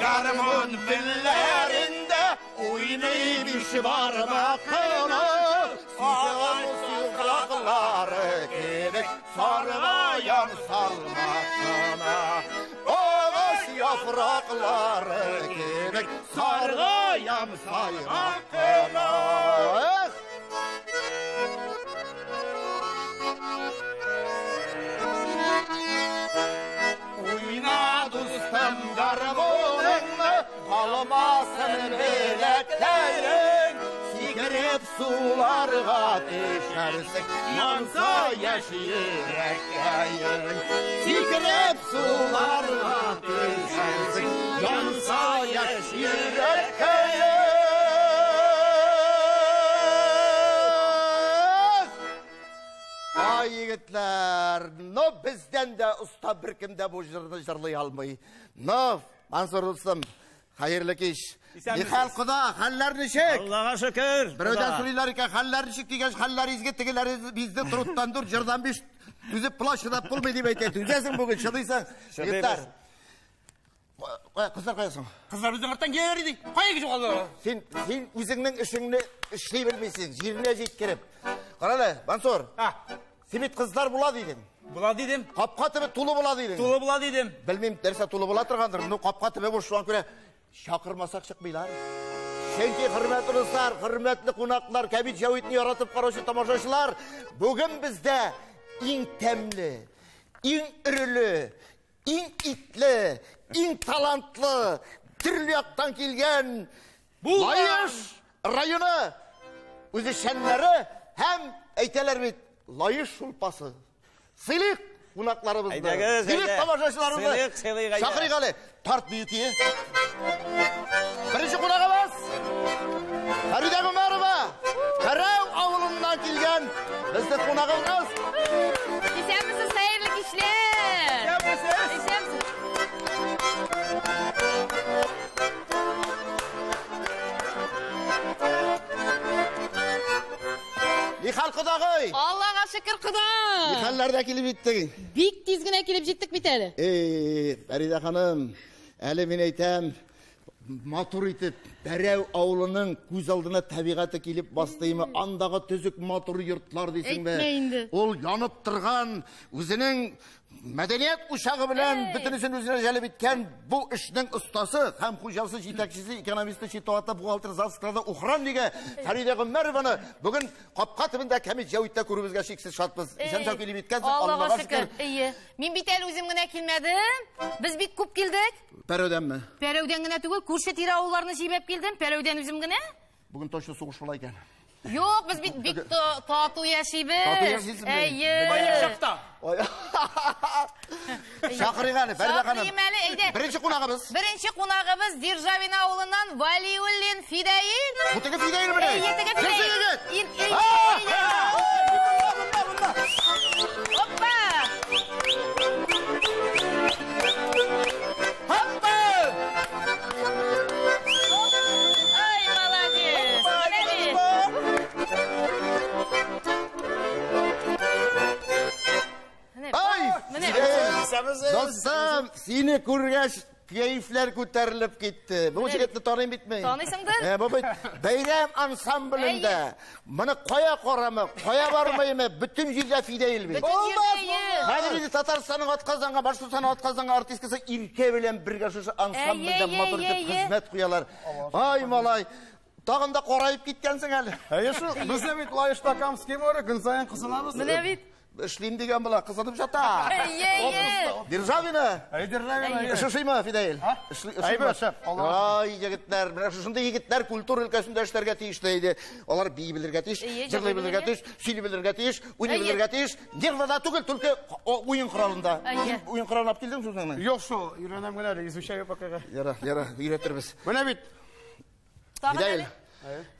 garmon dillerinde oynaymış barmakını, size kulakları gerek sarmayan salmakına. Ağaç yaprakları gerek sarmayan saymakına. Oyna dostum garmonunu, kalmasın bileklerin. Sigarip sularga düşersin, yansa yaş yüreklerin. Sigarip sularga düşersin, yansa yaş yüreklerin. Ay yigitler, no bizden de usta bir kimde bu jırını jırlay almayı. No, Mansur dostum, hayırlı iş. Nihal kuda, hallerini çek. Allah'a şükür. Bir öden soruyorlar ki, hallerini çek diye, halleri izgettikileri bizde turuttan dur, jırdan bir düzüp plaşıda pul mu deyip et. Düzesin bugün, şıdıysan. Yigitler. Kızlar koyasın. Kızlar bizden arttan gelirdi. Koya gücü kaldı. Sen üzerinin işini işleyi bilmeysin, jirine jetkirip. Karale, Mansur. Simit kızlar bula deydin. Bula dedim. Kapkatı ve tulu bula deydin. Tulu bula dedim. Bilmeyim derse tulu bula tırgandır. Bunu kapkatı ve boş şu an göre şakırmasak çıkmaylar. Şenki hürmetli dostlar, hürmetli konaklar, Kebit Javit'ni yaratıp karşı tamaşaçılar. Bugün bizde in temli, in ürülü, in itli, in talantlı, türlü yaktan kelgen Layış rayını özü şenleri hem eyteler bit Layış şulpası. Silik konaklarımızda. Silik tamaşaçılarımızda. Şakri gali. Tart büyütüyü. Birinci konağa bas. Feride Ömer'e. Karav avlundan kelgen bizde konağımız. İşen misin sayırlık işler? İşen misin? Nihal kudağıy. Allah'a şükür kudağım. Nihallarda kelip bittik. Bik dizgine kelip jittik biteri. Feride hanım. Әлі мен айтам, матур етіп, Бәреу ауылының көз алдына табиғаты келіп бастаймы, андағы түзік матур йұртлар дейсің бе? Әйтмейінді. Ол янып тұрған, өзінің мәдениет ұшағы білән бүтінісін өзіне жәліп еткен бұл ішінің ұстасы, һәм қожасы, жетекшісі, экономисті, шетуаты, бухгалтер, завскрада ұқыран деге Фарида Гүмәрованы бүгін қапқа түбінде Кәмит Жауитта көруімізге шексіз шатпыз. Исән сау келіп еткенсің, Аллаға шүкір. Мен бит әлі өзімгіне келмедім. Біз бит көп келдік. Пәрәуден ме? Пәрәуден гіне түгел, көрші тері ауылларını жебеп келдім. Пәрәуден өзімгіне. Бүгін точно соғыш бола екен. Yok, biz bit tatlı yaşayıbız. Tatlı yaşayısın mı? Yaşapta. Şakırın Ali, Feride Hanım. Birinci konağımız. Birinci konağımız Dirjavin ağılından Valiullin Fidayin. Bu teki Fidayin mi ne? Yeteki Fidayin. Hoppa. Dostum, seni kurgaç keyifler ko'tarilib ketdi. Bu jigitni tanıyım bitmeyin. Tanıysındır? Bu bayram ansamblinde. Bana koya koramı, koya varmayımı, bütün yüzde fideyil bit. Olmaz. Hadi bizi Tatarstan'ın Atqazan'a, Başkırstan'ın Atqazan'a artistkisi İlke bilen bir şu ansamblinde motor edip hizmet koyalar. Ay malay. Tağında korayıp gitkensin hali. Şu, biz de bit layıştakam kim var ya, gün sayın kısılamız. Mine bit? İşleyim degen bula, kızanıp jata. Dirjavina. Dirjavina. Işışıy mı Fideyil? Ay başa. Ay yigitler, şunda yigitler kultur ülkesinde işlerge tiyişteydi. Onlar biyi bilirge tiyiş, jırlay bilirge tiyiş, sili bilirge tiyiş, uyni bilirge tiyiş. Dirvada tügül Türkiye oyun kralında. Oyun kralına ap geldin sözünden? Yok şu, yürenem gönerde, izmişe yok bakaka. Yara, üretir biz. Bu ne bit? Fideyil,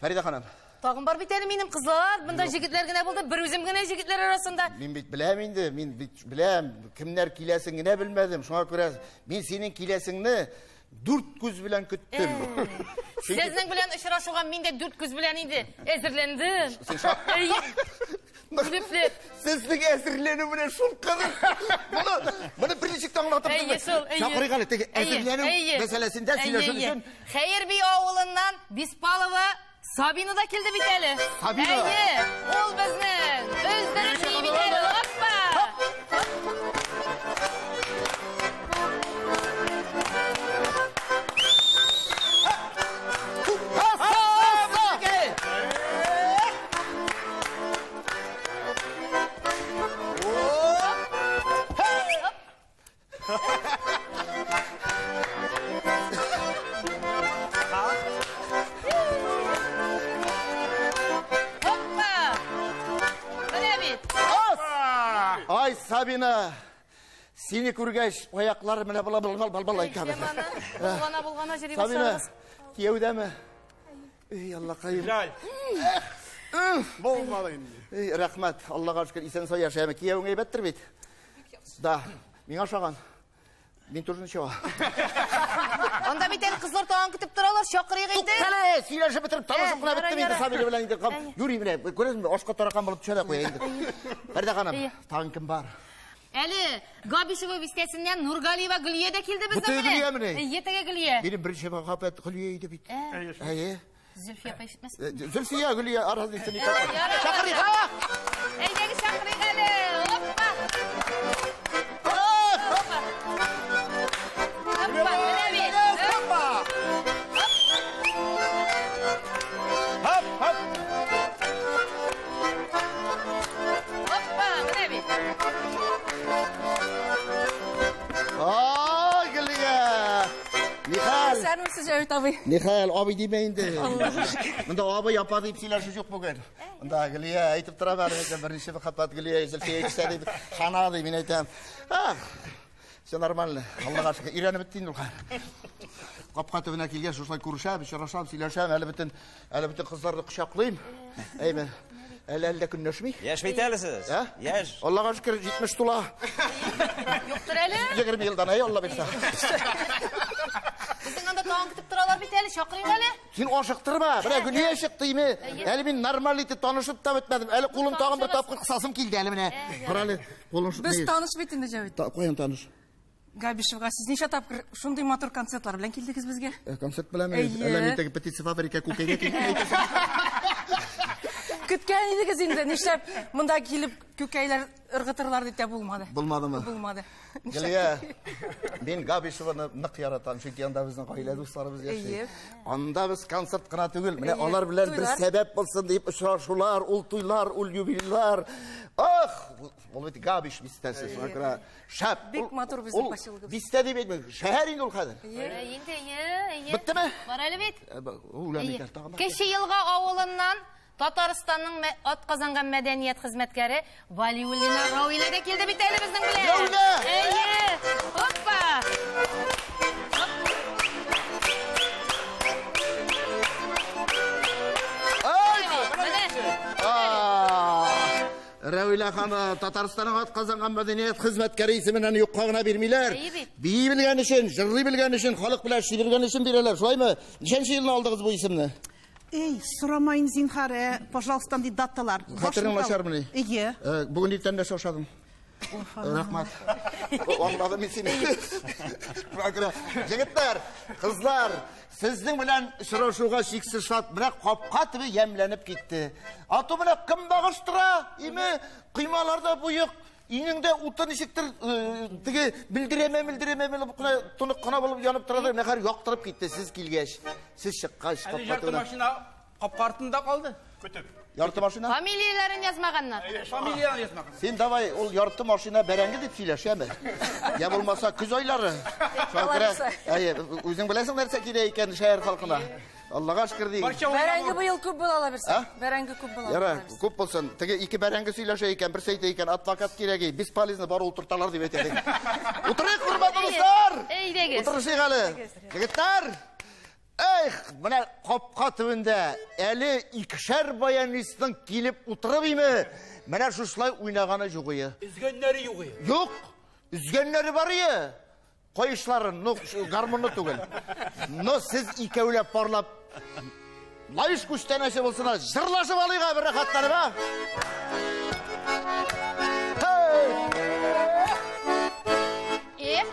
Feride Hanım. Tağım var biteri benim kızlar. Bunda jigitler gine buldu. Bir özüm gine jigitler arasında. Men bit bilem indi. Men bit bilem. Kimler kilesini bilmedim. Şuna göre men senin kilesini 4 göz bilen küttüm. Sizning bilen uchrashuvga men de 4 göz bilen indi. Ezirlendim. Gülüpli. Sizning ezirlenimine şul kadar. Bunu birleşik tanıma Шақырайық әлі, тек әзірлену мәселесінде сөйлесу үшін. Xeyir bir oğlundan Bispalova Sabina da keldi biteli. Sabina? Ol bizning. Özleri iyi biteli. Hoppa. Ay Sabina, seni көргәч, аяклары менә бал айтады. Булгана җире Sabina, кияүдәме? Ey Алла кайым. Болмады инде. Ey рәхмәт, Аллага шөкер, исән сау яшәме. Кияүң әйбәттер бит. Да, миңа ошаган. Мин тоже ничего. Анда битен кызлар тагын көтүп торалар, чакырыйк инде. Кәле, сөйләшеп бетереп, танышып кына бетте инде Sabina белән инде. Юри менә, күрәсезме, ашка таракан булып төшә дә куя инде. Фәрдә ханым, тагын кем бар? Әле Габишева бистәсеннән Нургалиева Гөлия дә килде Бу безнең Гөлия менә? Ятәгә Гөлия. Минем беренче мәхәббәт Гөлия иде бит. Әйе. Зөлфия пәшетмәс. Зөлфия Гөлия арасында исән икән. Чакырыйк. Әйдәге чакырыйк әле. Хоппа. Хоппа. Хоппа. Hop hop. Hoppa, менә бит. Aa Gülüye. Nihal. Sen misin Cevdet abi? Nihal abi deme indi. Bunda abi yapar deyip söyleşi yok bugün. Bunda Gülüye aytıp tura var. Birinci bir kapat Gülüye. Zülfiye ikisi deyip xana deyip ben aytam. Sen normalni. Allah'a şükür. İran'ı bittiğin ol. Kapka tübüne kilgen şuşlay kuruşam, şuraşam, silaşam. Әлі bütün kızları kuşaklayayım. Eymen. Әлі күннәшмей. Яш бейтәлісіз? Яш. Allah'a şükür 70 tula. Yoxtur әле? 20 yıldan ey Allah bilsa. Bizning anda tagын көтүп торалар бит әле, чакырыйк әле. Sen aşıktırma. Bırak Gülüye çıktıyım. Әлі ben normalite tanışıp da bitmedim. Әлі kolum tağım bir tapkır kısasım kildi elimine. Kıralı kolum şu. Biz tanış bitinde Cevdet. Koyun tanış. Габишевға сіз неше тапқыр шундай матур концертлар белән килдегез безгә? Концерт белән әлемдәге птица фабрика күкәйгә килгән. Көткән идегез инде, нишләп монда килеп күкәйләр ыргытырлар дип тә булмады. Булмадымы? Булмады. Гөлия, мен Габишеваны нык яратам, чөнки анда безнең гаилә дусларыбыз яши. Анда без концерт кына түгел, менә алар белән бер сәбәп булсын дип очрашулар, ул туйлар, ул юбилейлар. Ах, ул бит Габиш бистәсе, шуңа шәп. Бик матур безнең поселогыбыз. Бистә дип әйтмәң, шәһәр инде ул хәзер. Инде, Биттеме? Бар әле бит. Ул әмикәр тагын. Кеше елга авылыннан Татарстанның атказанган мәдәният хезмәткәре Валиуллина Рауилә дә килде бит әле безнең белән. Рауилә! Әйе. Хоппа. Рәвилә ханым, Татарстанның атказанган мәдәният хезмәткәре исеменнән юкка гына бирмиләр. Бии белгән өчен, җырлый белгән өчен, халык белән эшли белгән өчен бирәләр. Шулаймы? Ничәнче елны алдыгыз бу исемне? Эй, сорамайын зинхар, пожалуйста, ди даталар. Хатырың начармыни? Ие. Бүген иртән дә шашадым. Рәхмәт. Аңладым мин сине. Җегетләр, кызлар, сезнең белән очрашуга шиксез шат, менә капка төбе ямьләнеп китте. Аты менә кем багыштыра? Име, кыймаларда буйык, инеңдә уты ничектер, теге билдереме тунык кына булып янып торады, мәхәр яктырып китте сез килгәч. Сез чыккач Әле капка жарты төбе. машина капка артында калды. Көтүп. Ярты машина? Фамилияларын язмаганнар. Фамилияны язмаган. Сен давай, ул ярты машина бәрәңге дип сөйләшәме? Я булмаса күз айлары. Әйе, үзең беләсең нәрсә кирәк икән шәһәр халкына. Аллага шөкер ди. Бәрәңге быел күп була ала берсе. Бәрәңге күп була. Яра, күп булсын. Теге ике бәрәңге сөйләшә икән, берсе әйтә икән, адвокат кирәк, бесполезно бар утырталар дип әйтәдек. Утырыйк, хөрмәтле дуслар. Әйдәгез. Утырышыйк әле. Егетләр, эх, менә капка төбендә әле икешәр баянистның килеп утырып име? Менә шушылай уйнаганы югые. Үзгәннәре югы. Юк, үзгәннәре бар ие. Кайышларын, ну, гармонны түгел. Ну, сез икәүләп парлап, лайыш күчтәнәсе булсына, җырлашып алыйга бер рәхәтләнеп, а? Эх,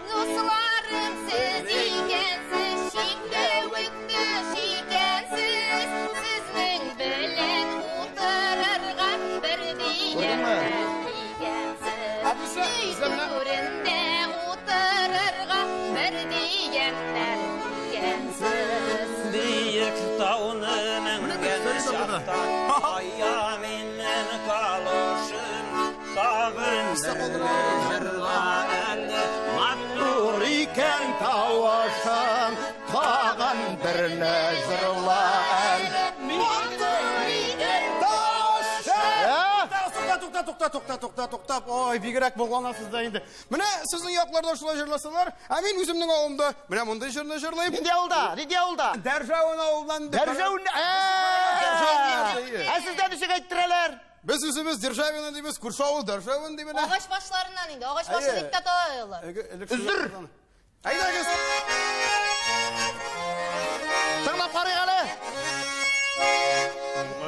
тоқтап. Ой, бигерәк болғанасыз да инде. Менә сезнең якларда шулай җырласалар, ә мин үземнең авылымда менә мондай җырны җырлыйм. Нинди авылда? Дәрҗәвен авылдан. Дәрҗәвен. Сездә ничек әйттеләр? Без үзебез Дәрҗәвен дибез, күрше авыл Дәрҗәвен дип менә. Агач башларынан инде, агач башы дип тә тоелар. Үздер. Әйдәгез. Тыңлап карыйк әле.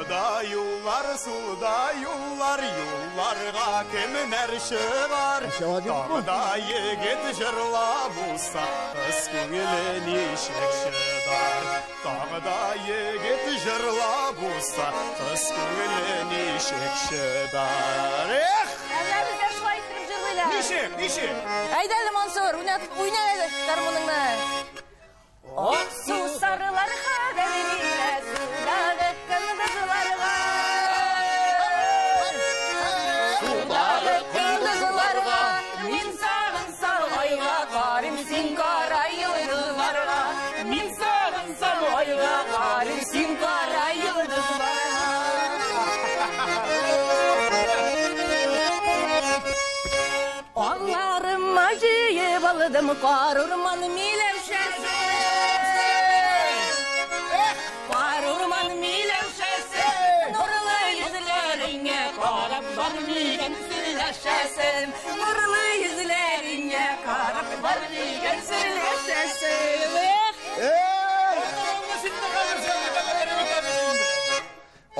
Суда юллар, юлларга кемнәр чыгар. Тагыда егет җырлап булса, кыз күңеле ничек чыдар. Тагыда егет җырлап булса, кыз күңеле ничек чыдар. Әллә безгә шулай итеп җырлыйлар. Ничек? Әйдә әле, Мансур, уйна әле гармуныңны. Су сарыларга дәрилә, судағы кындызларга. Судағы кындызларга, мин сағынсам айга карым, син кара йылдызларга. Мин сағынсам айга карым, син кара йылдызларга. Анларыма жиеп алдым кар урман миләүшәсе. Кар урман миләүшәсе, нурлы йөзләреңә карап бар мигән сөйләшәсем. Нурлы йөзләреңә карап бар мигән сөйләшәсем.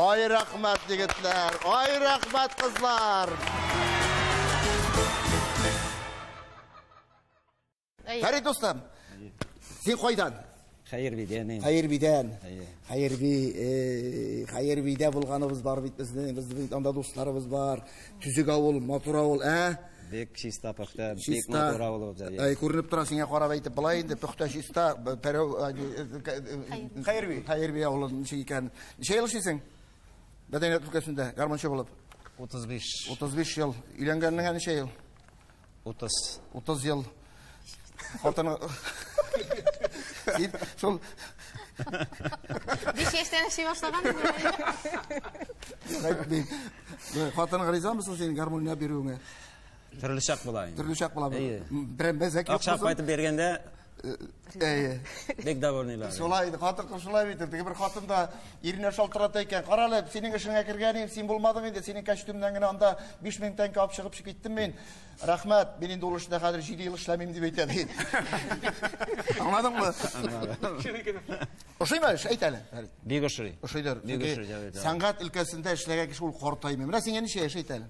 Ай рахмат егетләр, ай рахмат кызлар. Фәрит достым, сен қойдан? Хәйербидән. Хәйербидә булганыбыз бар бит безнең анда дусларыбыз бар. Түзек авыл, матур авыл, Бек чиста пөхтә, бек матур авыл булды. Күренеп тора, сиңа карап әйтеп булай инде, пөхтә чиста, Хәйерби авылы ничек икән? Ничә ел эшлисең? Мәдәният өлкәсендә гармончы булып. 35 ел. Өйләнгәнеңә ничә ел? 30 ел. Хатыны шул Биш яшьтән эшли башлаган. Хатыны ризамысың синең гармонияңа бирүеңә? Төрле чак була инде. Төрле чак була. Берәм бәзәк юк. Акча кайтып бергәндә бек довольныйлар. Шулай, хатын шулай бит. Теге бер хатын да иренә шалтырата икән. Карале, синең эшеңә кергәнем, син булмадың инде. Синең костюмнан гына анда 5000 тәңкә алып чыгып киттем мин. Рәхмәт, мин инде ул эштә хәзер 7 ел эшләмим дип әйтә. Аңладыңмы? Ошыймы? Әйт әле. Бик ошый. Ошыйдыр. Сәнгать өлкәсендә эшләгән кеше ул картаймы. Менә сиңа ничә яшь әйт әле?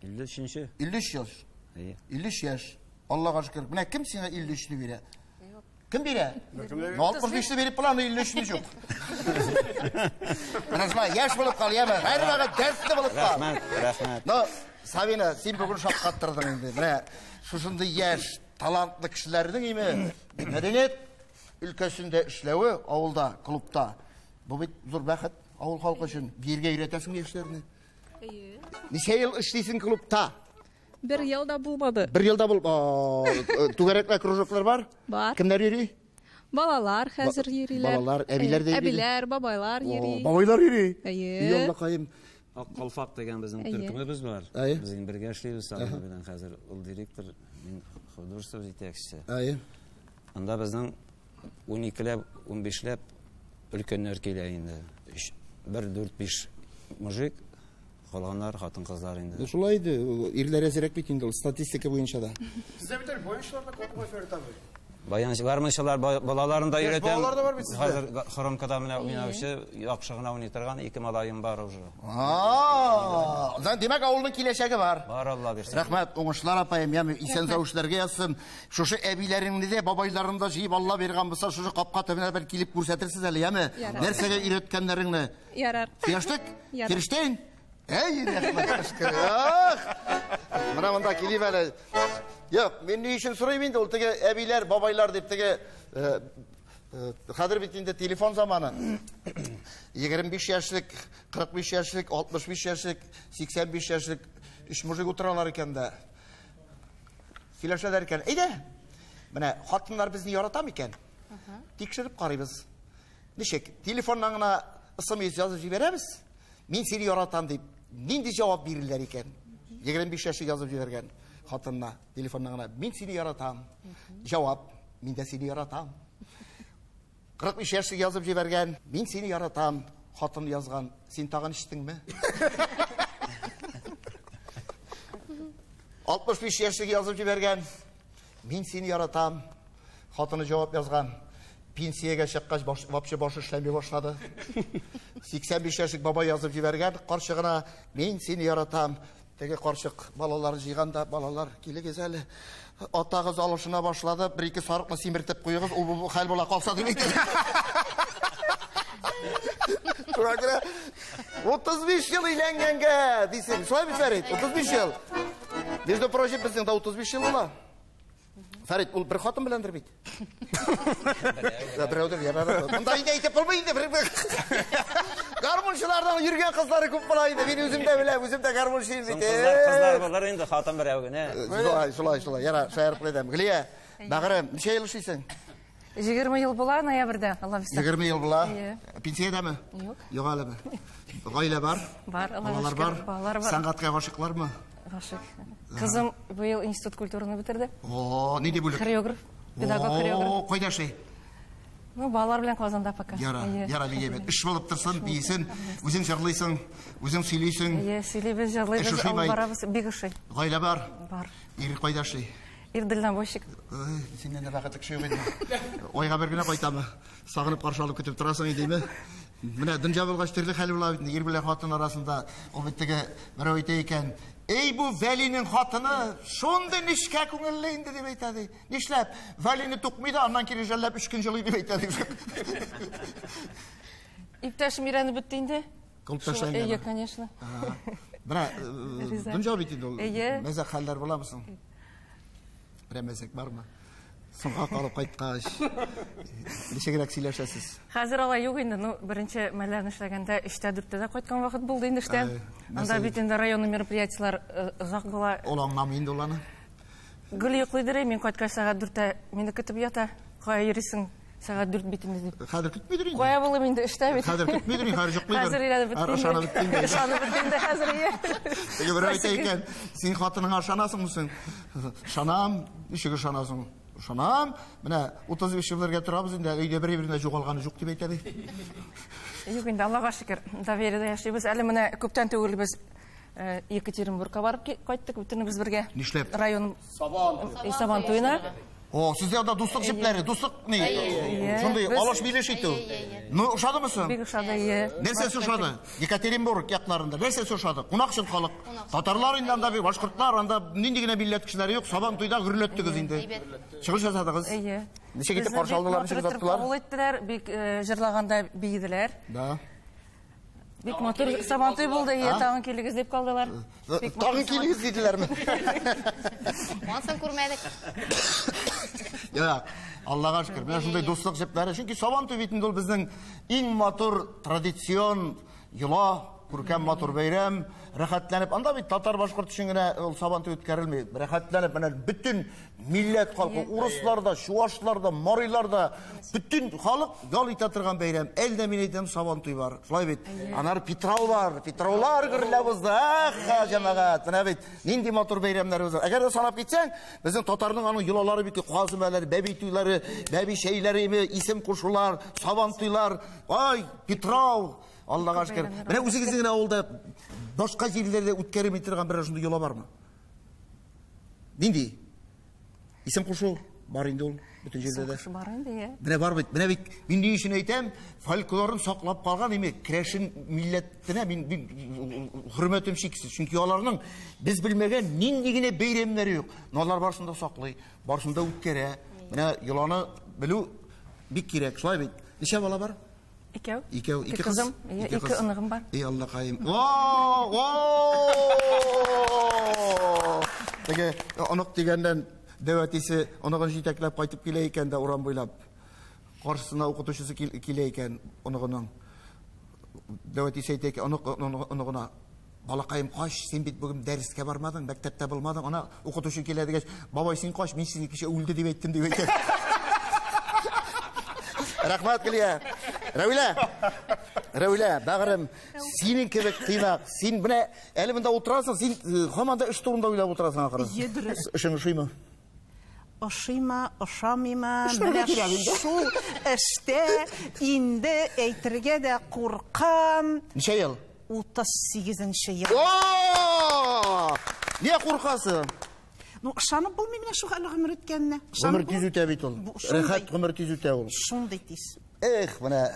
53. 53 яшь. 53 яшь. Аллага шөкер. Менә кем сиңа 53-не бирә? Кем бирә? 65-не биреп планы 53-не юк. Разма, яшь булып кал, яме. Һәрвакыт дәртле булып кал. Рәхмәт. Но, Сабина, син бүген шаккаттырдың инде. Менә шушындай яшь, талантлы кешеләрнең име мәдәният өлкәсендә эшләве, авылда, клубта. Бу бит зур бәхет авыл халкы өчен. Биргә өйрәтәсең яшьләрне. Ничә ел эшлисең клубта? 1 елда булмады. 1 елда бул. Түгәрәкләр, кружоклар бар? Бар. Кемнәр йөри? Балалар хәзер йөриләр. Балалар, әбиләр дә йөри. Әбиләр, бабайлар йөри. Бабайлар йөри. Әйе. Кайым. Калфак дигән безнең төркемебез бар. Безнең бергә эшлибез Сабина белән хәзер. Ул директор, мин художество җитәкчесе. Әйе. Анда безнең 12ләп, 15ләп өлкәннәр килә инде. 1-4-5 мужик, калганнар хатын-кызлар инде. Шулай иде. Ирләр әзрәк бит инде, статистика буенча да. Сездә бит бойынчыларда күп Фәрит абый. Гармончылар балаларын да өйрәтәм. Балалар да бар бит сездә. Хәзер хромкада менә уйнаучы, яхшы гына уйный торган 2 малаем бар уже. Демәк авылның киләчәге бар. Бар Алла бирсен. Рәхмәт, уңышлар апаем, яме исән зәвешләргә язсын. Шушы әбиләреңне дә, бабайларыңны да җыеп Алла биргән булса, шушы капка төбенә бер килеп күрсәтерсез әле, яме? Нәрсәгә өйрәткәннәреңне? Ярар. Фиаштык? Фиштейн? Әй, рәхмәт, шөкер. Менә монда килеп әле. Юк, мин ни өчен сорыйм инде, ул теге әбиләр, бабайлар дип теге хәзер бит инде телефон заманы. 25 яшьлек, 45 яшьлек, 65 яшьлек, 85 яшьлек 3 мужик утыралар икән дә. Сөйләшәләр икән. Әйдә. Менә хатыннар безне яратам икән. Тикшереп карыйбыз. Ничек? Телефоннан гына ысым язып җибәрәбез. Мин сине яратам дип нинди жауап берілер екен? 25 яшық жазып жіберген хатынына, телефонына ғана, мен сені яратам. Жауап, мен де сені яратам. 45 яшық жазып жіберген, мен сені яратам. Хатын yazgan, сен таған іштің ме? 65 яшық жазып жіберген, мен сені яратам. Хатыны жауап yazgan, пенсияға шыққаш вообще башы ішләмей башлады. 85 яшық баба yazып жіберген, қаршығына, мен сені яратам. Теге қаршық балаларын жиғанда, балалар келегез әлі. Атағыз алышына башлады, бір-екі сарықны семіртіп қойығыз, ол хәл бола қалса демейді. 35 жыл үйленгенге дейсің, солай біз Фәрит, 35 жыл. Между прочим, біздің да 35 жыл ола. Фәрит, ол бір қатын білендірмейді. Біреуді мұнда үйде айтып болмайды. Гармоншылардан жүрген қыздары көп болайды. Мен өзімде білем, өзімде гармоншылар бейді. Қыздар болар енді қатын бір әугіне. Солай, яра, шайырып қойдам. Ғылия, бағырым, неше ел ұшыйсың? 20 ел бола, ноябрьда, Алла білсін. 20 ел бола? Пенсияда ма? Жоқ әлі ме? Ғайлы бар? Бар, балалар бар? Саңғатқа ғашықлар ма? Ғашық. Қызым бұл институт культураны бітірді. Не де бөлік? Хореограф, педагог хореограф. Қойда шей? Балалар білен Қазанда пока. Яра бейгемет. Үш болып тұрсын, бейсін, өзің жарлайсың, өзің сөйлейсің. Сөйлейбіз, жарлайбыз, ал барабыз, бегіші. Ғайлы бар? Бар. Ері қойда шей? Ирділден бойшық. Сенен де бақыттық шей өйді. Ойға бергіне қойтамы. Сағынып қаршы алып күтіп тұрасың едеймі? Міне, дін жабылғаш түрлі қәлі бола бітін. Ербілі қатын арасында ол біттігі бір өйте екен. Ей, бұл Вәлінің қатыны шонды нишке көңілейінді деп айтады. Нишләп? Вәліні тұқмейді, аннан кері жәлләп 3 күн жылы деп айтады. Иптәшім ирәні біттейінде? Құлыпташайын ғана? Конечно. Бірі, дұн жау бейтейді ол. Мәзәк қалдар бола мұсың? Бірі мәзәк бар ма? Сұңға қалып қайтқаш. Нешегірек сөйлешесіз? Қазір алай yok енді. Бірінші мәләрін ішләгенде 3-4-те қайтқан вақыт болды енді іштен. Анда бетінде районный мероприятиялар ұзақ бола. Олаң намы енді оланы? Гүл еқлайдырай, мен қайтқаш сағат 4-те мені күтіп ята. Қоя ересің сағат 4 бетінде деп. Қадыр күтмейдір енді? Қоя болым енді іште бет. Қадыр күтмейдір енді, қадыр жоқ мейдір? Қазір ирәді біттейді. Ашаны біттейді. Ашаны біттейді қазір ие. Теге бір айта екен, сен қатының ашанасың мұсың? Шанам, үшігі шанасың. Шанам, міне 35 жылдарға тұрабыз енді, үйде бір-біріне жоғалғаны жоқ деп айтады. Yok енді, Аллаға шүкір, довериеде яшайбыз. Әлі міне көптен төгілі біз Екатеринбургқа барып қайттық, өттіні біз бірге. Нешлеп? Район Сабан тойына. Сізде ада достық жеплері, достық не? Сондай, алаш билешейті. Ұшады мұсың? Бек ұшады, ие. Нерсесі ұшады? Екатеринбург яқларында, нерсесі ұшады? Қунақшын қалық. Татарлар енді анда, башқұрттар, анда нендегіне билеткішілері yok, Сабан тойда ғүрлеттігіз енді. Шығыш жасадығыз? Ие. Неше кетіп қаршы алдылар, неше заттылар? Қабыл еттілер, бек жырлағанда бейділер. Да. Бек мотор Сабан той болды, ие, тағын келігіз деп қалдылар. Тағын келігіз дейділер ме? Онсын көрмедік. Аллаға шүкір. Мен шындай достық жептері. Çünkü Сабан той бетінде ол біздің ең матур традицион, йыла, көркем матур бәйрем, рәхәтләніп. Анда бит татар башқұрт үшін генә ол Сабан той өткәрелмей. Рәхәтләніп, бүтін милләт халқы, урысларда, шуашларда, мариларда, бүтін халық гал итә торган бәйрем. Әлдә мин әйтәм Сабан той бар. Шулай бит. Анар Питрау бар. Питраулар гөрләбезде. Аха, җәмәгать. Менә бит нинди матур бәйрәмнәр үзәр. Әгәр санап китсәң, безнең татарның аның йолалары бит, казымәләре, бәби туйлары, бәби шәйләре, исем кушулар, Сабан туйлар. Ай, Питрау. Аллаға шүкір. Менә үзегезнең авылда башка җирләрдә үткәреп торган бер шундый йола бармы? Нинди? Исем кушу бар инде ул бүтән җирдә дә. Бар инде, ие. Менә бар бит. Менә бит мин ни өчен әйтәм, фольклорын саклап калган име, Крәшин милләтенә мин хөрмәтем шиксез. Чөнки аларның без белмәгән нинди генә бәйрәмнәре юк. Алар барсында саклый, барсында үткәрә. Менә йоланы белү бик кирәк. Шулай бит. Ничә бала бар? Икәү. Ике кызым, ике ыныгым бар. Ей Алла кайым. Теге онық дегеннен дәвәтисе оныгын җитәкләп кайтып килә икән дә урам буйлап. Каршысына укытучысы килә икән оныгының. Дәвәтисе әйтә икән оныгына балакаем каш, син бит бүген дәрескә бармадың, мәктәптә булмадың. Ана укытучы килә дигәч, бабай син каш, мин сине кичә үлде дип әйттем дип әйтә. Рәхмәт Гөлия. Рәвилә. Рәүлә, бәгырем, синең кебек тыйнак. Син менә әле монда утырасың, син һаман да эш турында уйлап утырасың ахры. Дөрес. Эшең ошыймы? Ошыйма, ошамыйма, Эшләргә кирәк инде. шул эштә инде әйтергә дә куркам. Ничә ел? 38-нче ел. О! Нигә куркасың? Ну, ышанып булмый менә шу хәле гомер үткәненә. Гомер тиз үтә бит ул. Рәхәт гомер тиз үтә ул. Шундый тиз. Эх, менә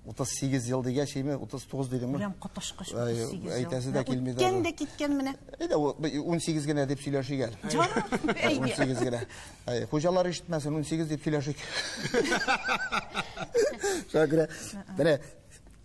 38 ел дигәчеме, 39 дидеңме? Беләм каташкач 38 ел. Әйтәсе дә килмәде. Үткән дә киткән менә. Әйдә, 18 генә дип сөйләшик әле. Җаным, 18 генә. Хуҗалар ишетмәсен, 18 дип сөйләшик. Шакира, менә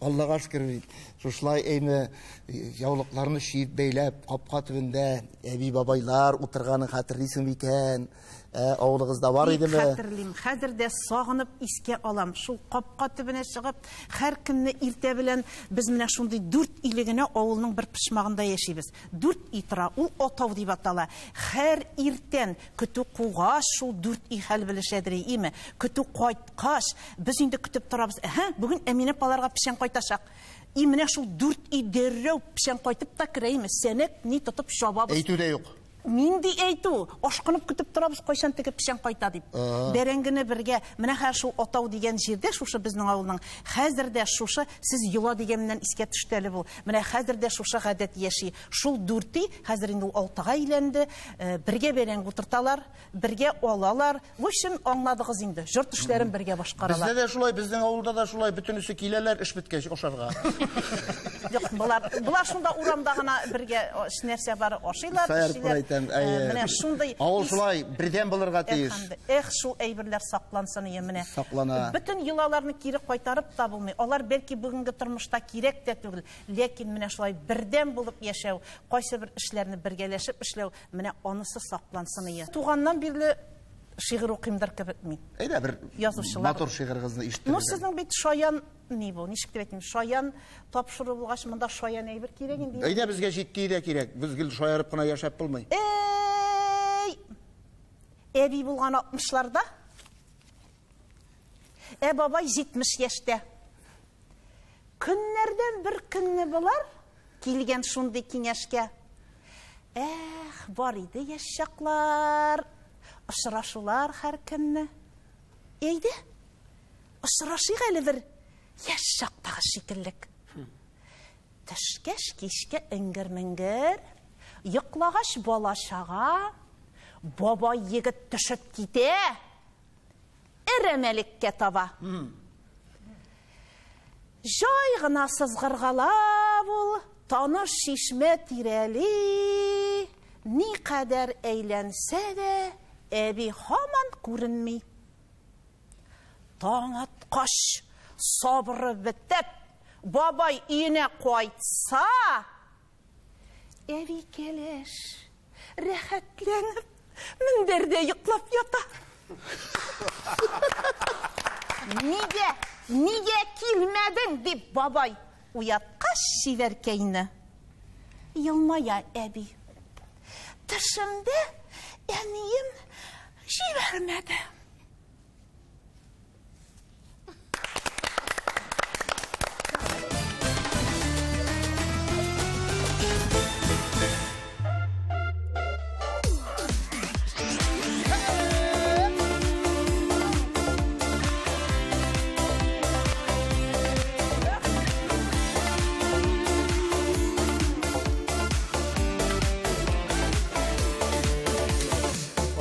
Аллага шөкер, шушлай әйне яулыкларны шиеп бәйләп, капка төбендә әби бабайлар утырганын хәтерлисең микән? Авылыгызда бар идеме? Хәтерлим, хәзер дә сагынып искә алам. Шул капка төбенә чыгып, һәр көнне иртә белән без менә шундый 4 илегенә авылның бер пышмагында яшибез. 4 үй тора, ул Атау дип атала. Һәр иртән көтү кугаш шул 4 үй хәл белешәдер име? Көтү кайткач, без инде көтеп торабыз. Бүген Әминә апаларга пешән кайтачак. И менә шул 4 үй дәррәү пешән кайтып та керәйме? Сәнәк ни тотып шабабыз. Әйтү дә юк. Нинди әйтү? Ашкынып көтеп торабыз, кайчан тегеп пешән кайта дип. Бәрәңгене бергә, менә һәр шул Атау дигән җирдә, шушы безнең авылның, хәзер дә шушы сез Йола дигәннән искә төште әле бу. Менә хәзер дә шушы гадәт яши. Шул 4 хәзер инде ул 6-га әйләнде. Бергә бәрәңге утырталар, бергә алалар. В общем, аңладыгыз инде. Жорт эшләрен бергә башкаралар. Бездә дә шулай, безнең авылда да шулай, бөтенесе киләләр эш беткәч ашарга. Юк, булар шунда урамда гына бергә нәрсә бар, ашыйлар, Менә шундай авыл шулай бердән булырга тиеш. Шул әйберләр саклансын, менә. Саклана. Бөтен йолаларны кире кайтарып та булмый. Алар бәлки бүгенге тормышта кирәк тә түгел, ләкин менә шулай бердән булып яшәү, кайсы бер эшләрне бергәләшеп эшләү, менә анысы саклансын. Туганнан бирле шигырь укыймдыр кебек мин. Әйдә бер матур шигырыгызны ишетеп. Ну, сезнең бит шаян ни бу? Ничек дип әйтим? Шаян тапшыру булгач, монда шаян әйбер кирәк инде. Әйдә безгә җитди дә кирәк. Без гел шаярып кына яшәп булмый. Әби булган 60-ларда, бабай 70 яшьтә. Көннәрдән бер көнне булар килгән шундый киңәшкә. Бар иде яшь чаклар, очрашулар һәр көнне. Әйдә, очрашыйк әле бер яшь чактагы шикеллек. Төшкәч кичкә иңгер-меңгер, йоклагач бала-чага, бабай егет төшеп китә, әрәмәлеккә таба. Жай гына сызгыргалап ул, таныш шишмә тирәли, ни кадәр әйләнсә дә, әби һаман күренми. Таң аткач, сабыры бетеп, бабай өенә кайтса, әби кәләш, рәхәтләнеп, мендәрдә йоклап ята. Нигә килмәдең дип бабай уяткач шивәркәйне. Елмая әби. Төшемдә әнием җибәрмәде.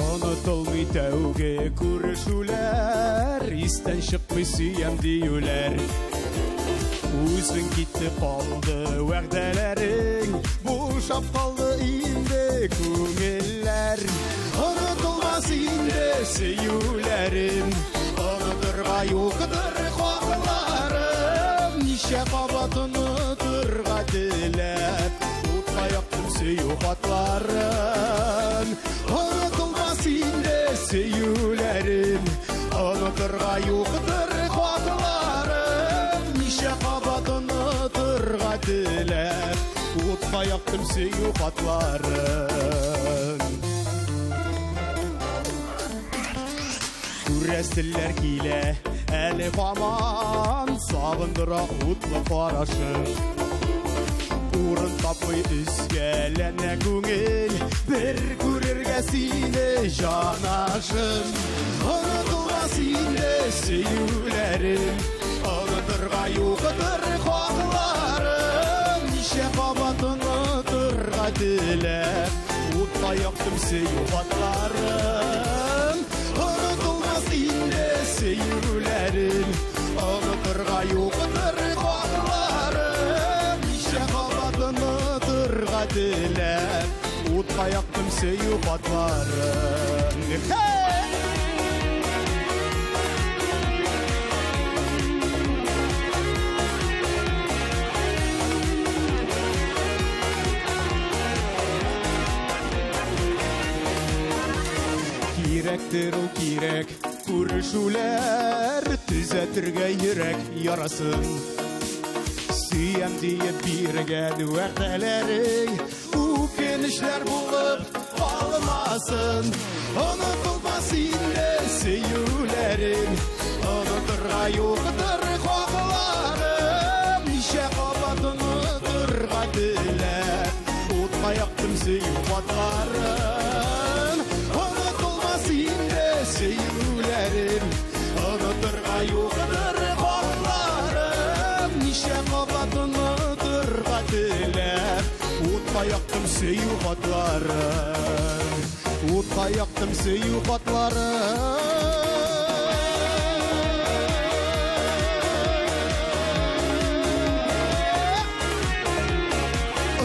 Unutulmay tәүге күрешүләр, истән чыкмый сөям диюләр. Үзең китеп калды вәгъдәләрең, бушап калды инде күңелләр. Unutulмас инде сөюләрем, онытырга юктыр хакларым. Ничә кабат онытырга теләп, утка яктым сөю хатларын. Сөюләрем, онытырга юктыр хатларым. Ничә кабат онытырга теләп, утка яктым сөю хатларын. Күрәселләр килә, әлі қаман сағындыра ұтлы қарашың. Урын тапмай үзгәләнә күңел, бір күрерге сине жанашым. Ұнытылға сине сөюләрім, ұнытырға юқыдыр қағыларым. Неше қабат ұнытырға тілеп, ұтқа яқтым сөю батларым. Ұнытылға сине сөюләрім, ұнытырға юқыдыр қағыларым. Неше қабат ұнытырға тілеп, ұтқа яқтым сөю батларым. Kirəkdir ул кирәк, күрешүләр, төзәтергә йөрәк ярасын. Сөям диеп биргән вәгъдәләрең, үкенечләр булып калмасын. Онытылмас инде сөюләрең, онытырга юктыр хакларым. Ничә кабат онытырга теләп, утка яктым сөю батларым. Сөюләрім, ұнытырға юқыдыр қоқларым. Неше қабат ұнытырға тілеп, ұтқа яқтым сөю қатларым. Ұтқа яқтым сөю қатларым.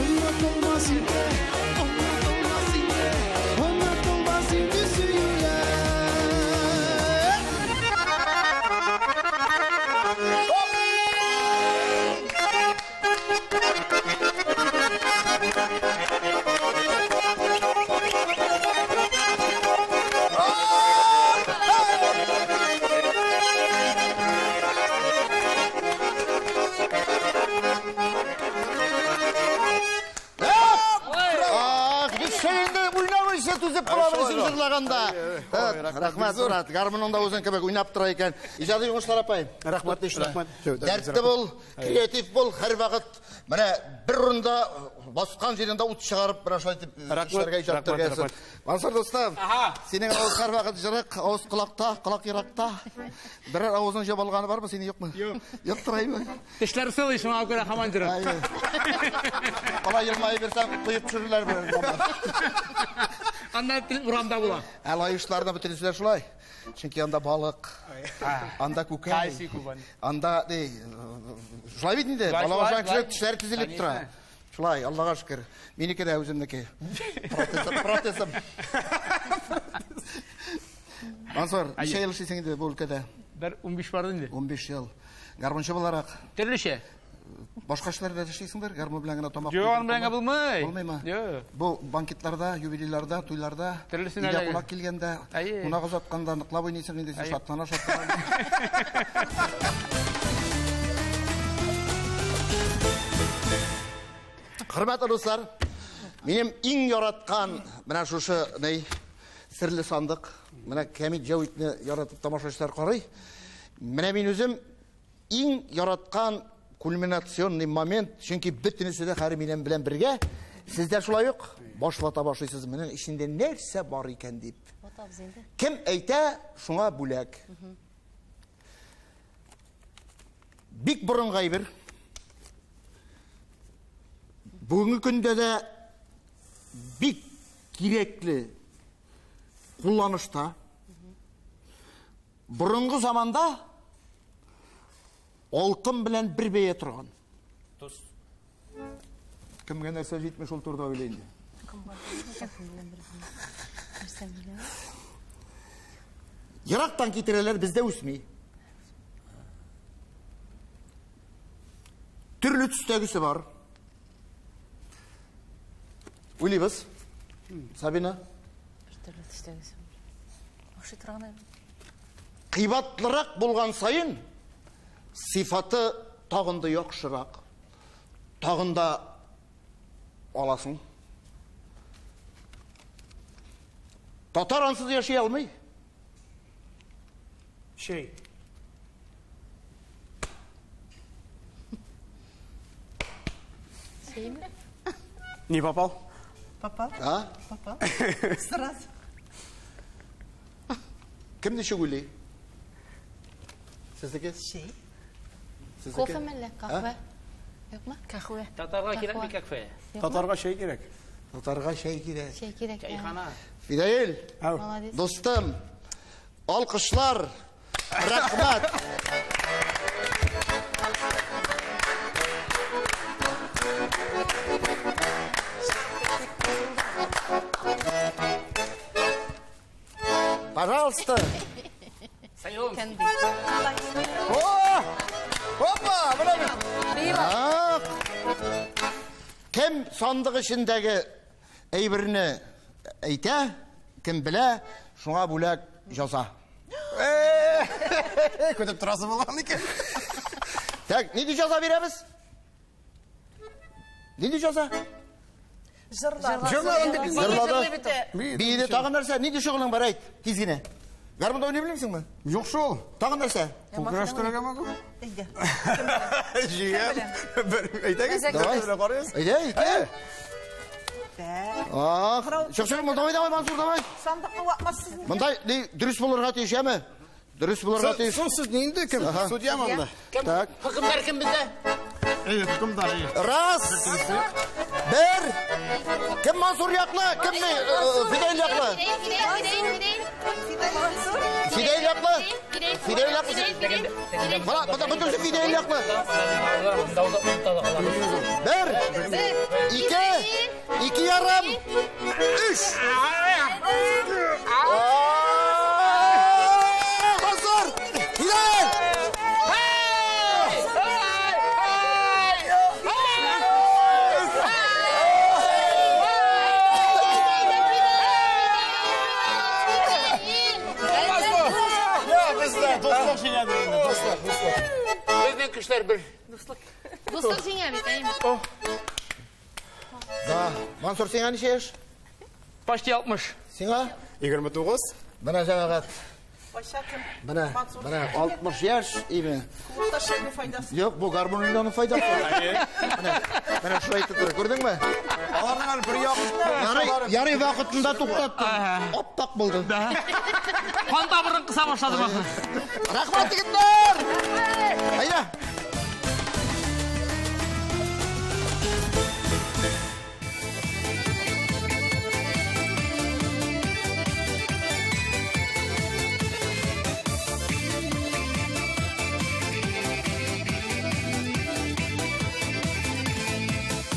Ұнытылмас инде, ұнытылмас инде, ұнытылмас инде сөюләрім. Рахмат, Мұрат. Гармонында өзің кебек ойнап тұра екен. Ижады оңышылар апайым. Рахмат, рахмат. Дәртті бол, креатив бол, әр вақыт. Міне, бір ұрында басқан жерінде ұт шығарып, бір ашу айтып, іштерге ижаттыр кәсін. Мансар достым, сенің ауыз әр вақыт жырық, ауыз құлақта, құлақ ирақта. Бір ауызың жеп алғаны бар ма, сені yok mu? Yok тұрайым. Тішлері сылайшын ау көре қаман жүрі. Бала елмайы берсем, құйып жүрілер бір. Қандай ұрамда бола? Әлайышларына бүтінісілер шылай. Çünkü anda balık, anda kukay, anda şulay bitmedi de, balabaşan kişiler tişleri tizilip tura. Şulay, Allah'a şükür. Meniki de özümdeki. Protestim. Mansur, neçe yıl işleysin de bu ülkede? Bir 15 vardı indi. 15 yıl. Garmonçu olarak. Türlü şey. Başka işlerde işleysinler, garmon bilen gene tomak. Yok, onun bilen bulmay. Olmay mı? Yok. Bu banketlerde, jubililerde, tuylarda, ide kulak kelgende, ona uzatqanda nıqlab oynaysan indi şatlana. Hürmetli dostlar, benim en yaratkan mena şuşu ney sirli sandık, mena Kamil Javitni yaratıp tamaşaçılar qaray. Mena men özüm en yaratkan kulminasyonный момент, çünkü bütünüsü de her menen bilen birge. Sizler şulay yok, başlata başlaysınız menen içinde nerse var iken deyip. Kim eyte şuna bulak. Bik burun gaybir. Bugünkü günde de bik gerekli kullanışta. Burungu zamanda Oltun bilen bir beye turgan. Dost. Kimge nerse jetmiş ol turda öyleydi. Yıraktan getireler bizde üsmi. Türlü tüstegisi var. Uylibız. Sabina. Bir türlü tüstegisi var. Oşu turağına. Kıybatlırak bulgan sayın sıfatı tağında yakşırak, tağında alasın. Tatar ansız yaşay almay. Не попал? Попал? А? Попал. Сразу. Kimni şuguli? Sizdeki? Şey. Кофе меле, kahve. Yok mu? Kahve. Tatarga kerak mi kahve? Tatarga şey gerek. Tatarga şey gerek. Şey gerek. Çayxana. Fidayil, Молодец. dostum, alkışlar, rahmat. Пожалуйста. Sayın. Oh! Hoppa! Buna bak. Kim sandık içindeki eybirini eyte, kim bile şuna bulak jaza. Kötüp turası bulan ki. Tak, ne diye jaza veremiz? Ne diye jaza? Zırladı. Bir de tağın nerse, ne diye şoğulun var ayt, tizgine. Garmında oynayabilir misin mi? Yok şol. Tağın nerse? Kukuraştıraga mı bu? İyi. Jiyem. Eytegi. Davay. Eyde, eyde. Ah, şakşarım, davay, Mansur, davay. Sandıklı bakmazsın. Bunday, dürüst bulurga teyiş ya mı? Dürüst bulurga teyiş. Siz neyinde kim? Sudyam onda. Tak. Hükümdar kim bizde? Evet, hükümdar iyi. Ras. Bir. Kim Mansur yaklı, kim Fidel yaklı? Fidel yaklı. Fidel yaklı. Valla, bu da Fidel yaklı. Bir. İki yarım. Üç. Mansur. Fidel. Dostlar şey geldi. Dostlar. Bizden kişiler bir. Dostluk жеңе бит, әйме. Da, Mansur sen hani şey yaş? Почти 60. Sen 29. Bana cevap. Başakım. Bana 60 yaş iyi mi? Kurta şeyin faydası. Yok bu karbonhidratın faydası. Bana şurayı tutur gördün mü? Alarlar bir yok. Yarı vakitinde to'xtattım. Optak buldu. Kan tabırın kısa başladı bakın. Rahmat yigitlar. Hayda.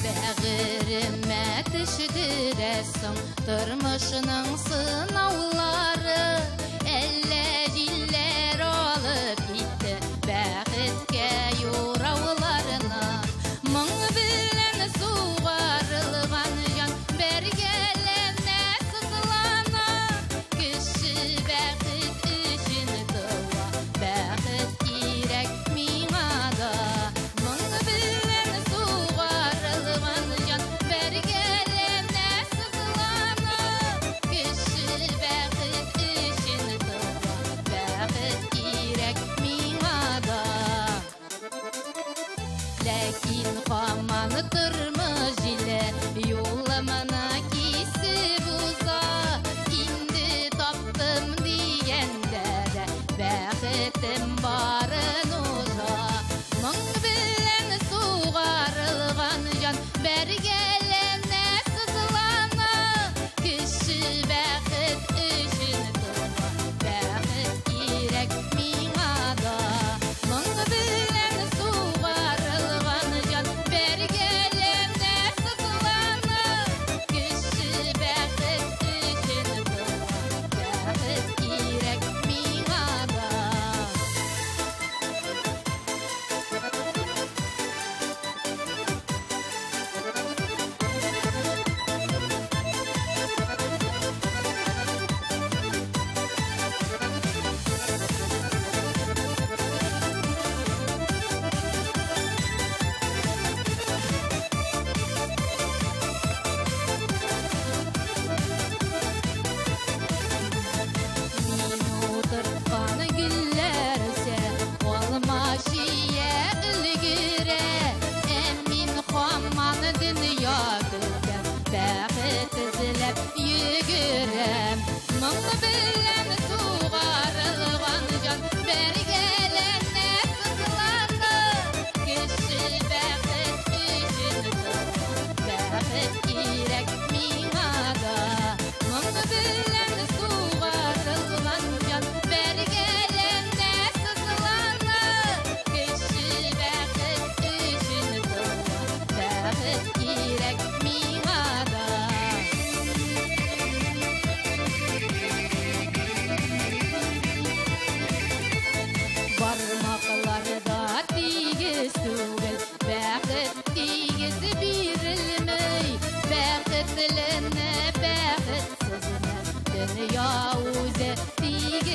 Бәғіріме түшігіресің, тұрмышының сынаулары, әлі жиллер алып кетті, бәғітке юрауларына. Мың білін суғарылған жан, бәргеліне сызылана, кіші бәғіт үшін тұла, бәғіт керек миңада. Қаманы тұрмыз жиле, юламана кесіп ұза, инді таптым дегенде де, бәқітім барын ұза. Мың білін суғарылған жан, бәргеліне сызылана, кіші бәқіт үшін тұла, бәқіт керек миңада. Мың білін суғарылған жан, бәргеліне сызылана, кіші бәқіт үшін тұла, бәқіт керек миңада.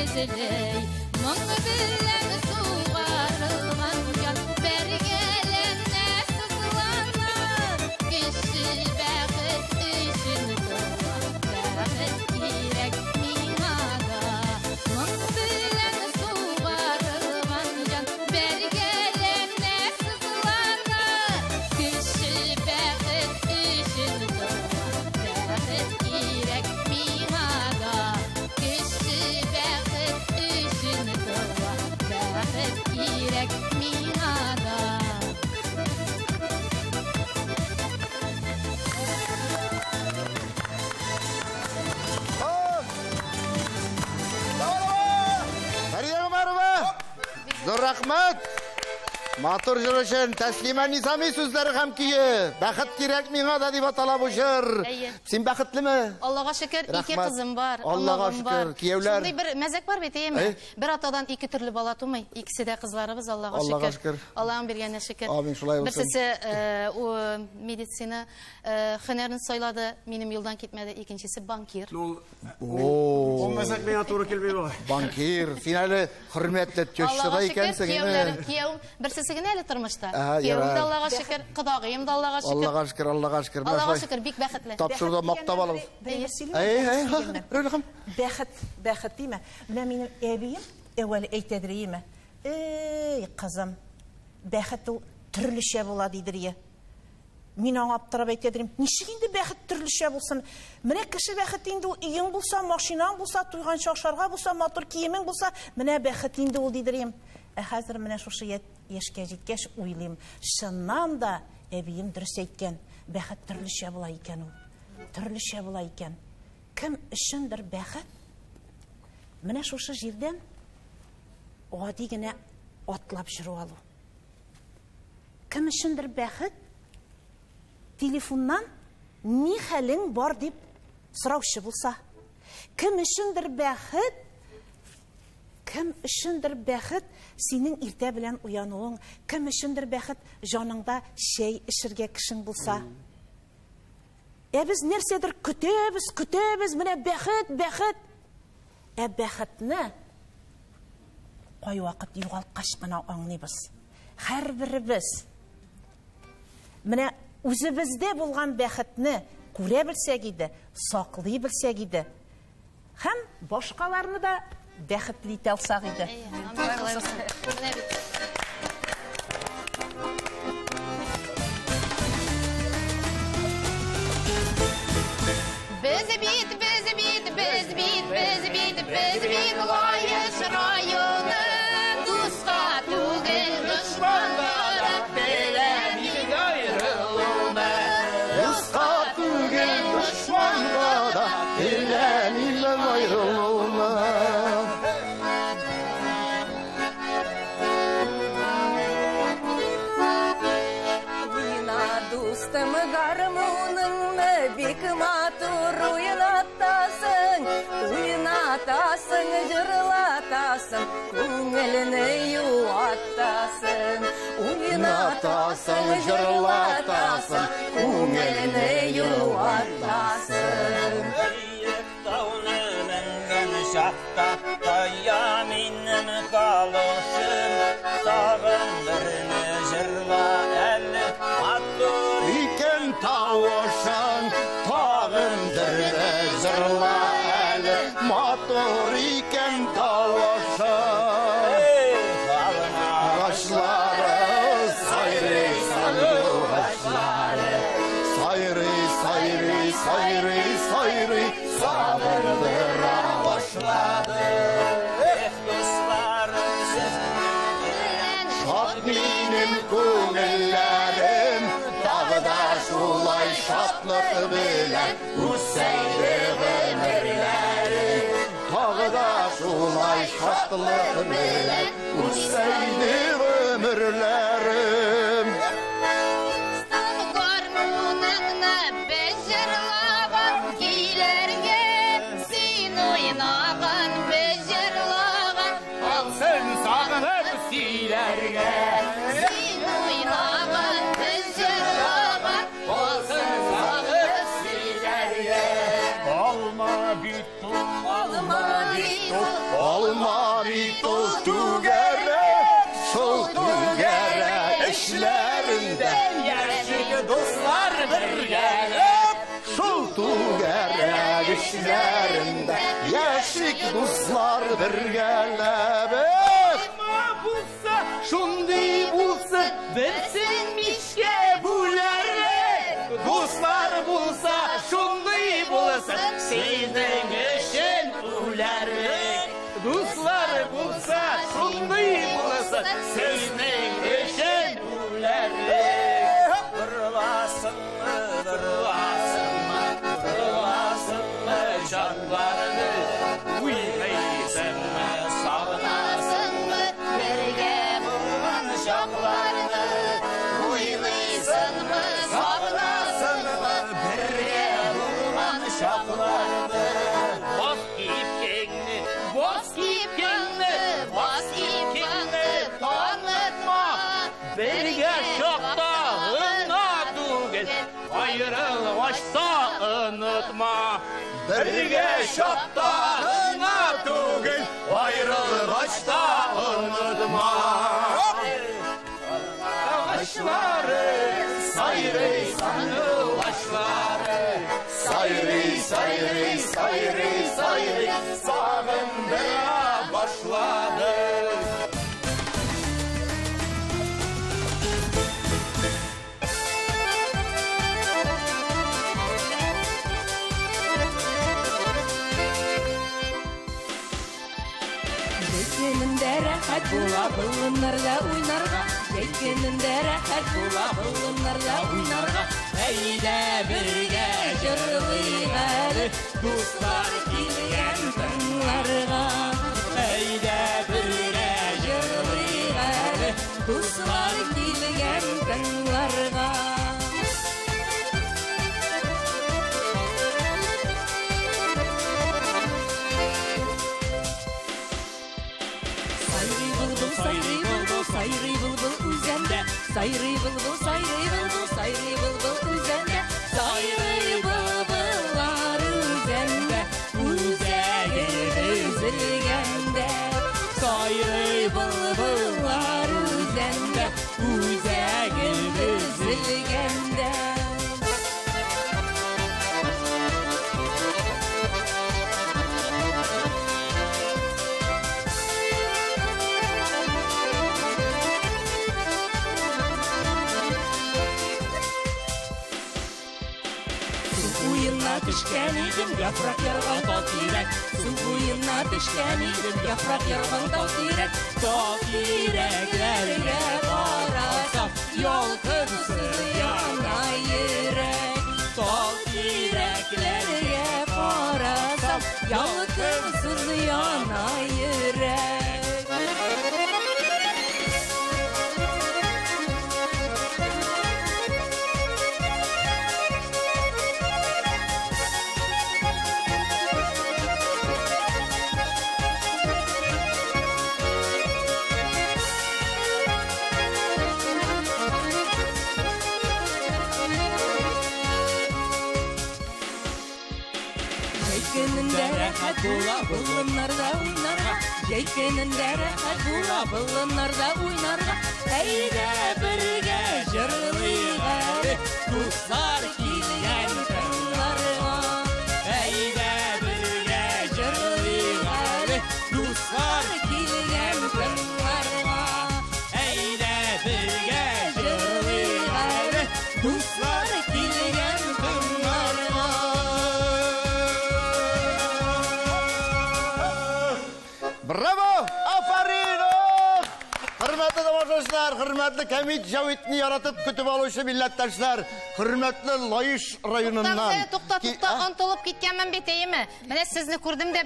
езелей, мұңы білен суғарылған жан, бәрі келемне сызлана, кіші бәқіт үшін туа, бәқіт керек миңаға. Мұңы білен суғарылған жан, бәрі келемне сызлана, кіші бәқіт үшін туа, бәқіт керек миңаға. Кіші бәқіт үшін туа, бәқіт керек миңаға. Фария Омарова! Зор рахмат! Матур жыр үшін Тәслима Низами сөздері һәм күйі. Бәхет керек миңа да деп аталап жыр. Сен бәхетлі ме? Аллаға шүкір, ике Рахмат. қызым бар. Аллаға Аллағым бар. шүкір, киевлер. Шундай бір мәзәк бар бит, еме? Бір атадан ике түрлі бала тумай. Икisi de kızlarımız, Аллаға Аллаға шүкір. шүкір. Allah'ın bergene şükür. Amin, şulay olsun. Birisi o medisina hünerini sayladı. Benim yıldan gitmedi. İkincisi bankir. Ол мәсәк миңа туры келмей бала. Банкир, сен әлі құрметті төшшіда Аллаға шүкір, екенсің. киевлерім, киевім. Бірсісі гіне әлі тұрмышта. Киевім яра. де Аллаға шүкір, құдағиым да Аллаға шүкір. Аллаға шүкір, Аллаға шүкір. Аллаға шүкір, бик бәхетлі. Тапшырда мақтап алып. Рөлі Бәхет дейме? Менә минем әбием әуәлі әйтәдер еме? Ей, қызым, бәхет ул түрліше бола дейдір е. Мин аңап тұрап әйтәдерім, нишік инде бәхет түрліше болсын? Менә кіші бәхет инде ул үйің болса, машинаң болса, туйған шақшарға болса, матур киемең болса, менә бәхет инде ул дейдір ем. Хәзір менә шушы яшкә җиткәч уйлыйм, шыннан да әбием дөрес әйткән, бәхет төрлечә була икән ул. Төрлечә була икән. Кем өчендер бәхет? Менә шушы җирдән гади генә атлап йөрү алу. Кем өчендер бәхет? Телефоннан ни хәлең бар дип сораучы булса. Кем өчендер бәхет? Кем өчендер бәхет синең иртә белән уянуың? Кем өчендер бәхет җаныңда шәй эшергә кешең булса? Без нәрсәдер көтәбез, менә бәхет. Бәхетне кай вакыт югалткач кына аңлыйбыз. Һәрберебез менә үзебездә булган бәхетне күрә белсәк иде, саклый белсәк иде, һәм башкаларны да бәхетле итә алсак иде. Biz bit gayet rayonu Dusta tugel düşmanlara Belenin gayrılma Dusta tugel düşmanlara Belenin gayrılma Dostum garmonunu bik matur oynatasın, oynatasın, jırlatasın, көңіліні yuvatasın, oynatasın, jırlatasın, көңіліні yuvatasın. Büyük dağını mengen şahta, daya minnim kalışım, sağındırını jırla elli, mattur iken tavuşan, tağındır jırla eli, mattur iken tavuşan. Başları sayrı sandı başları, sayrı sağırdıra başladı. kuşlarım sizden Şad benim köngüllerim, dağda şulay şatlık bilen Hüseydi ömürlerim. Dağda şulay şatlık bilen Hüseydi ömürlerim. Garmonunu becirlagan Giylerge sin oynagan becirlagan Sen sağınıp silerge Sin oynagan becirlagan Olsun sağınıp silerge alma bittu Alma bitu Alma Tuttu gerek, tuttu gerek işlerinde. Yaşık dostlar bir gelip Tuttu gerek işlerinde. Yaşık dostlar bir gelip. bulsa, şundi bulsa, versinmişke bularek. Dostlar bulsa, şundi bulsa, senin için ularek. Dostlar bulsa, şundi bulsa, senin için ularek. Durlasın mı, durlasın mı, durlasın mı canlarını, uyuyaysın mı, sağlasın mı, Birge bulman şoklarını, uyuyaysın mı, sağlasın mı, birge bulman şoklarını. Boz ipkenni, boz ipkenni, boz ipkenni tanıtma. Birge şokta unutugel, ayrılmışsa unutma. Birge şokta unutugel, ayrılmışsa unutma. Başları, sayrı sanı başları, sayrı, sayrı, sayrı, sayrı, sağındıra başladı. Yekенінде рахат була бұлынарда ойнарға, Yekенінде рахат була бұлынарда ойнарға. Әйдә бірге жырлайық әлі, достар келген тыңларға. Әйдә бірге жырлайық әлі, достар келген тыңларға. Sayri bulbul üzende, sayri bulbul, sayri bulbul, sayri bulbul üzende, sayri bulbullar üzende, üzege üzülgende. Sayri bulbullar üzende, üzege üzülgende. Düşkən idim, yaprak yarğan dal dirək. Su buyuna düşkən idim, yaprak yarğan dal dirək. Dal dirəklərə qarasam, yol qırsıyan ayırək. Dal dirəklərə qarasam, yol qırsıyan ayırək. Yekенінде рахат була бұлынарда ойнарға, Yekенінде рахат була бұлынарда ойнарға. Әйдә бірге жырлайық әлі, достар келген тыңларға. Әйдә бірге жырлайық әлі, достар келген тыңларға. Әйдә бірге жырлайық әлі, достар келген тыңларға. Bravo! Aferin! Hürmetli damacılar, hürmetli Kemit Javit'ni yaratıp kütüp alışı millettaşlar, hürmetli Layış rayonundan. Toqta, ontolup ketkenmen beteyimi. Mene sizni kurdum da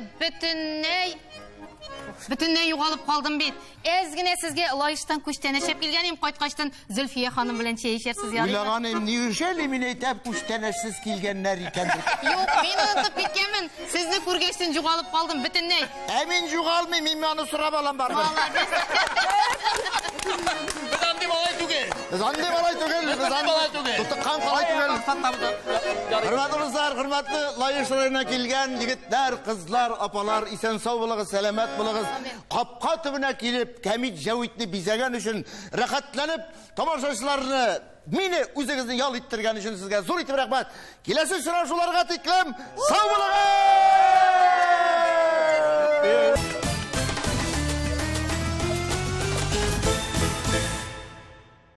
bütünlüğü yuğalıp kaldım bit. Ezgine sizge Layış'tan kuşteneşep gelgenim, Qaytqaş'tan Zülfiye hanım bilen çeyişersiz yarı. Uylağanım, niyüşeli mineytep kuşteneşsiz kilgenler ikendir. Yok, ben unutup ketkenmen. Sizni kurgeçten yuğalıp kaldım bütünlüğü. Emin yuğalmayayım, imyanı sıra balan var mı? Vallahi. Adam değil mi olay tuge? Biz андай балай түгел. Біз андай тұтыққан қалай түгел. Құрметті достар, құрметті лайықшыларына келген егіттер, қызлар, апалар, исен сау болыңыз, сәлемет болыңыз. Қапқа түбіне келіп, кәмит жәуітні бизеген үшін рахаттанып, тамашашыларны мені өзіңізді ял иттірген үшін сізге зор итіп рахмат. Келесі сұрашуларға тиклем, сау болыңыз!